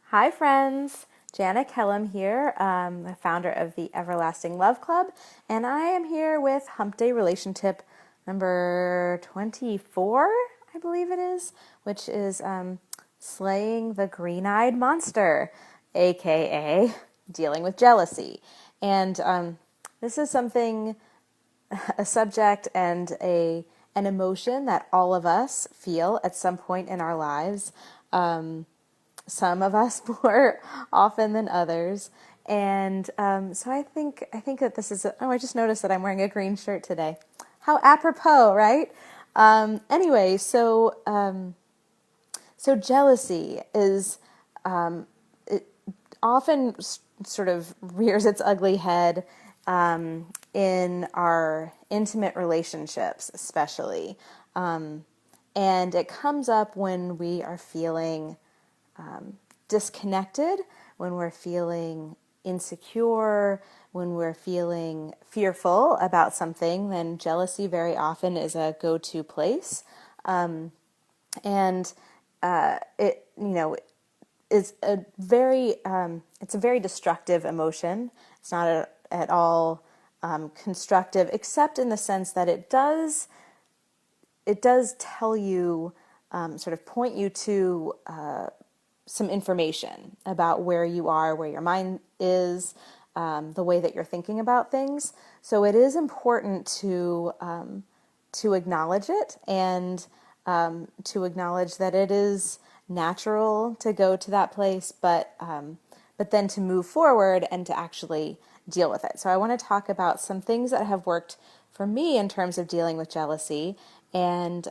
Hi, friends. Jana Kellum here, the founder of the Everlasting Love Club, and I am here with Hump Day Relation Tip number 24, I believe it is, which is slaying the green-eyed monster, aka dealing with jealousy. And this is something, a subject and an emotion that all of us feel at some point in our lives. Some of us more often than others. And so I think that this is. I just noticed that I'm wearing a green shirt today. How apropos, right? Anyway, so jealousy is it often sort of rears its ugly head in our intimate relationships, especially, and it comes up when we are feeling disconnected, when we're feeling insecure, when we're feeling fearful about something. Then jealousy very often is a go-to place. And it, is it's a very destructive emotion. It's not at all constructive, except in the sense that it does tell you, sort of point you to some information about where you are, where your mind is, the way that you're thinking about things. So it is important to acknowledge it, and to acknowledge that it is natural to go to that place, but then to move forward and to actually deal with it. So I want to talk about some things that have worked for me in terms of dealing with jealousy, and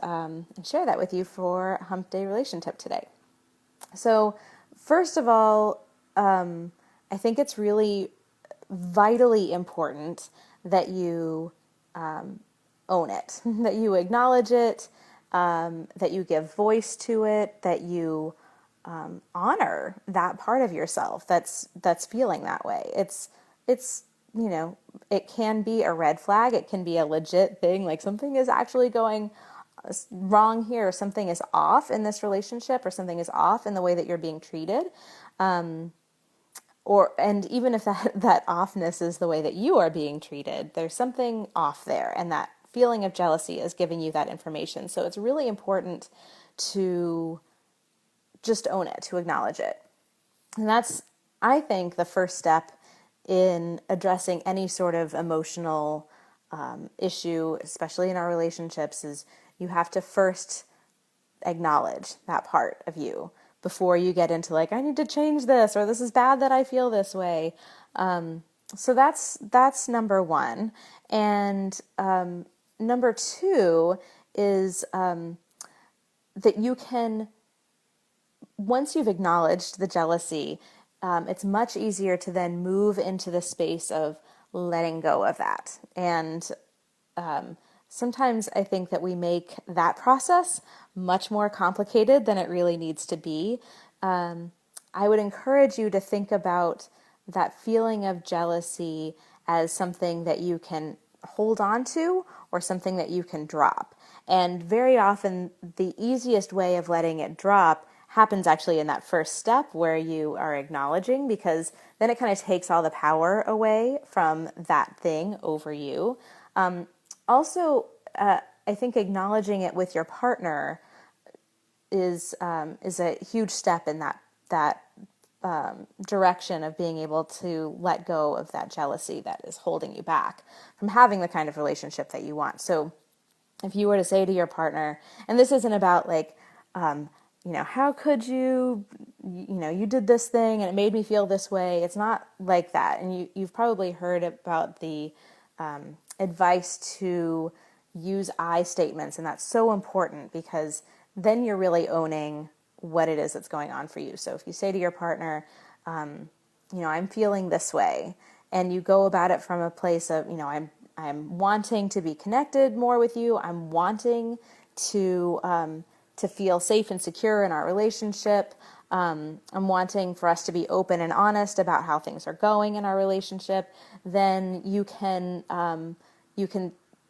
share that with you for Hump Day Relation Tip today. So, first of all, I think it's really vitally important that you own it, that you acknowledge it, that you give voice to it, that you honor that part of yourself that's feeling that way. It's it can be a red flag. It can be a legit thing, like something is actually going wrong here, or something is off in this relationship, or something is off in the way that you're being treated. And even if that offness is the way that you are being treated, there's something off there, and that feeling of jealousy is giving you that information. So it's really important to just own it, to acknowledge it. And that's, I think, the first step in addressing any sort of emotional issue, especially in our relationships, is you have to first acknowledge that part of you before you get into like, I need to change this, or this is bad that I feel this way. So that's number one. And number two is that you can, once you've acknowledged the jealousy, it's much easier to then move into the space of letting go of that. And sometimes I think that we make that process much more complicated than it really needs to be. I would encourage you to think about that feeling of jealousy as something that you can hold on to, or something that you can drop. And very often the easiest way of letting it drop happens actually in that first step where you are acknowledging, because then it kind of takes all the power away from that thing over you. Also, I think acknowledging it with your partner is a huge step in that direction of being able to let go of that jealousy that is holding you back from having the kind of relationship that you want. So if you were to say to your partner, and this isn't about like, how could you did this thing and it made me feel this way. It's not like that. And you've probably heard about the advice to use I statements, and that's so important, because then you're really owning what it is that's going on for you. So if you say to your partner, I'm feeling this way, and you go about it from a place of, I'm wanting to be connected more with you. I'm wanting to feel safe and secure in our relationship. I'm wanting for us to be open and honest about how things are going in our relationship. Then you can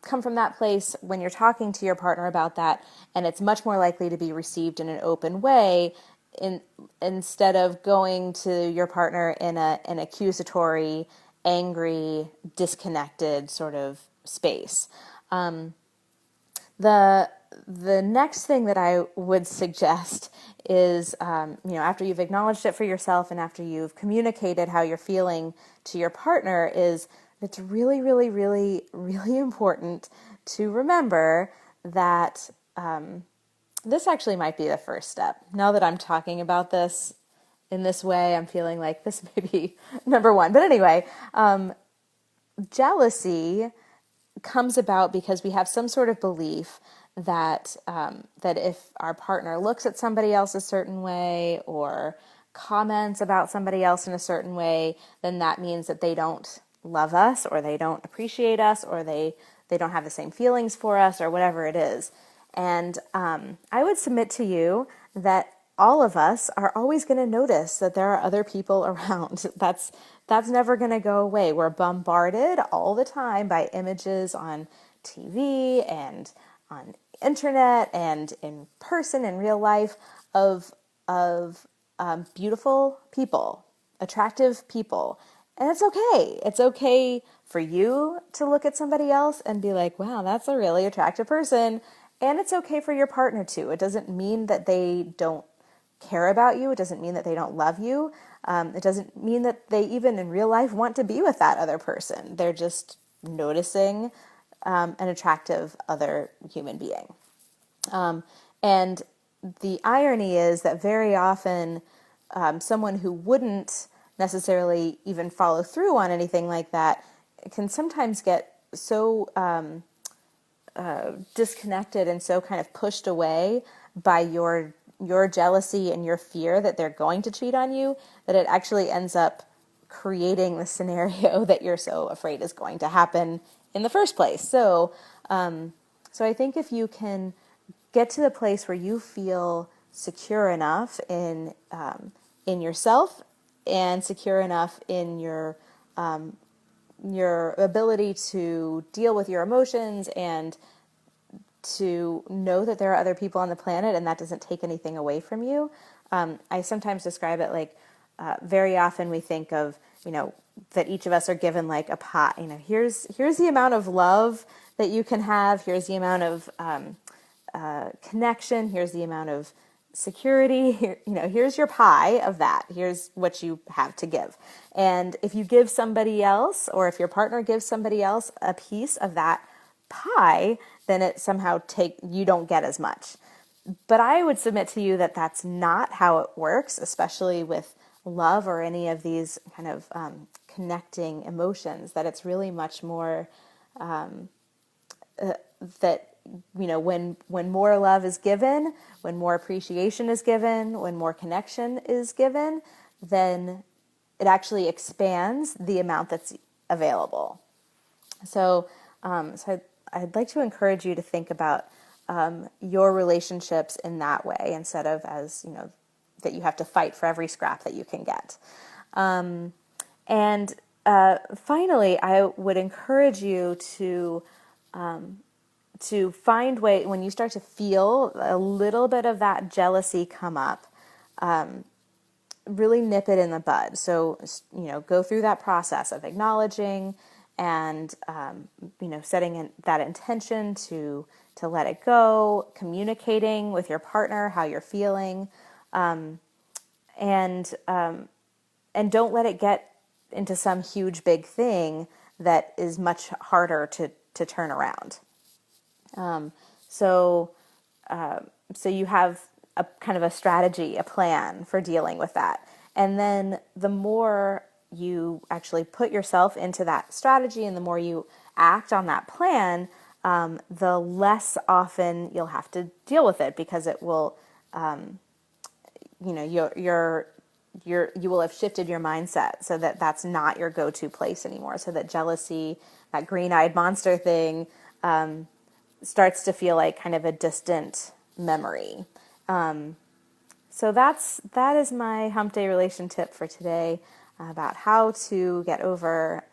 come from that place when you're talking to your partner about that, and it's much more likely to be received in an open way in instead of going to your partner in an accusatory, angry, disconnected sort of space. The the next thing that I would suggest is, after you've acknowledged it for yourself and after you've communicated how you're feeling to your partner, is it's really, really, really, really important to remember that this actually might be the first step. Now that I'm talking about this in this way, I'm feeling like this may be number one. But anyway, jealousy comes about because we have some sort of belief that that if our partner looks at somebody else a certain way or comments about somebody else in a certain way, then that means that they don't love us or they don't appreciate us or they don't have the same feelings for us or whatever it is. And I would submit to you that all of us are always going to notice that there are other people around. That's never going to go away. We're bombarded all the time by images on TV and on internet and in person in real life of beautiful people, attractive people. And it's okay. It's okay for you to look at somebody else and be like, wow, that's a really attractive person. And it's okay for your partner too. It doesn't mean that they don't care about you. It doesn't mean that they don't love you. It doesn't mean that they even in real life want to be with that other person. They're just noticing an attractive other human being. And the irony is that very often someone who wouldn't necessarily even follow through on anything like that can sometimes get so disconnected and so kind of pushed away by your jealousy and your fear that they're going to cheat on you, that it actually ends up creating the scenario that you're so afraid is going to happen in the first place. So I think if you can get to the place where you feel secure enough in yourself and secure enough in your ability to deal with your emotions and to know that there are other people on the planet and that doesn't take anything away from you. I sometimes describe it like very often we think of, that each of us are given like a pot. Here's the amount of love that you can have. Here's the amount of connection. Here's the amount of security. Here's your pie of that. Here's what you have to give. And if you give somebody else, or if your partner gives somebody else a piece of that pie, then it somehow you don't get as much. But I would submit to you that that's not how it works, especially with love or any of these kind of connecting emotions, that it's really much more that, when more love is given, when more appreciation is given, when more connection is given, then it actually expands the amount that's available. So I'd like to encourage you to think about your relationships in that way instead of as, that you have to fight for every scrap that you can get. And finally, I would encourage you to find way when you start to feel a little bit of that jealousy come up, really nip it in the bud. So, go through that process of acknowledging and, setting that intention to let it go, communicating with your partner how you're feeling, and don't let it get into some huge big thing that is much harder to turn around. So you have a kind of a strategy, a plan for dealing with that. And then the more you actually put yourself into that strategy and the more you act on that plan, the less often you'll have to deal with it, because it will, you will have shifted your mindset so that that's not your go-to place anymore. So that jealousy, that green-eyed monster thing, starts to feel like kind of a distant memory. So that is my hump day relation tip for today, about how to get over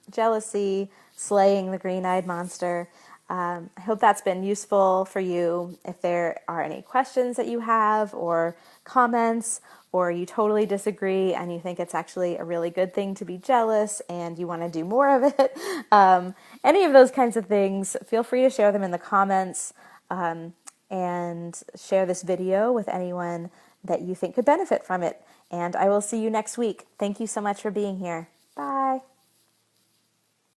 jealousy, slaying the green-eyed monster. I hope that's been useful for you. If there are any questions that you have or comments, or you totally disagree and you think it's actually a really good thing to be jealous and you want to do more of it, any of those kinds of things, feel free to share them in the comments, and share this video with anyone that you think could benefit from it. And I will see you next week. Thank you so much for being here. Bye.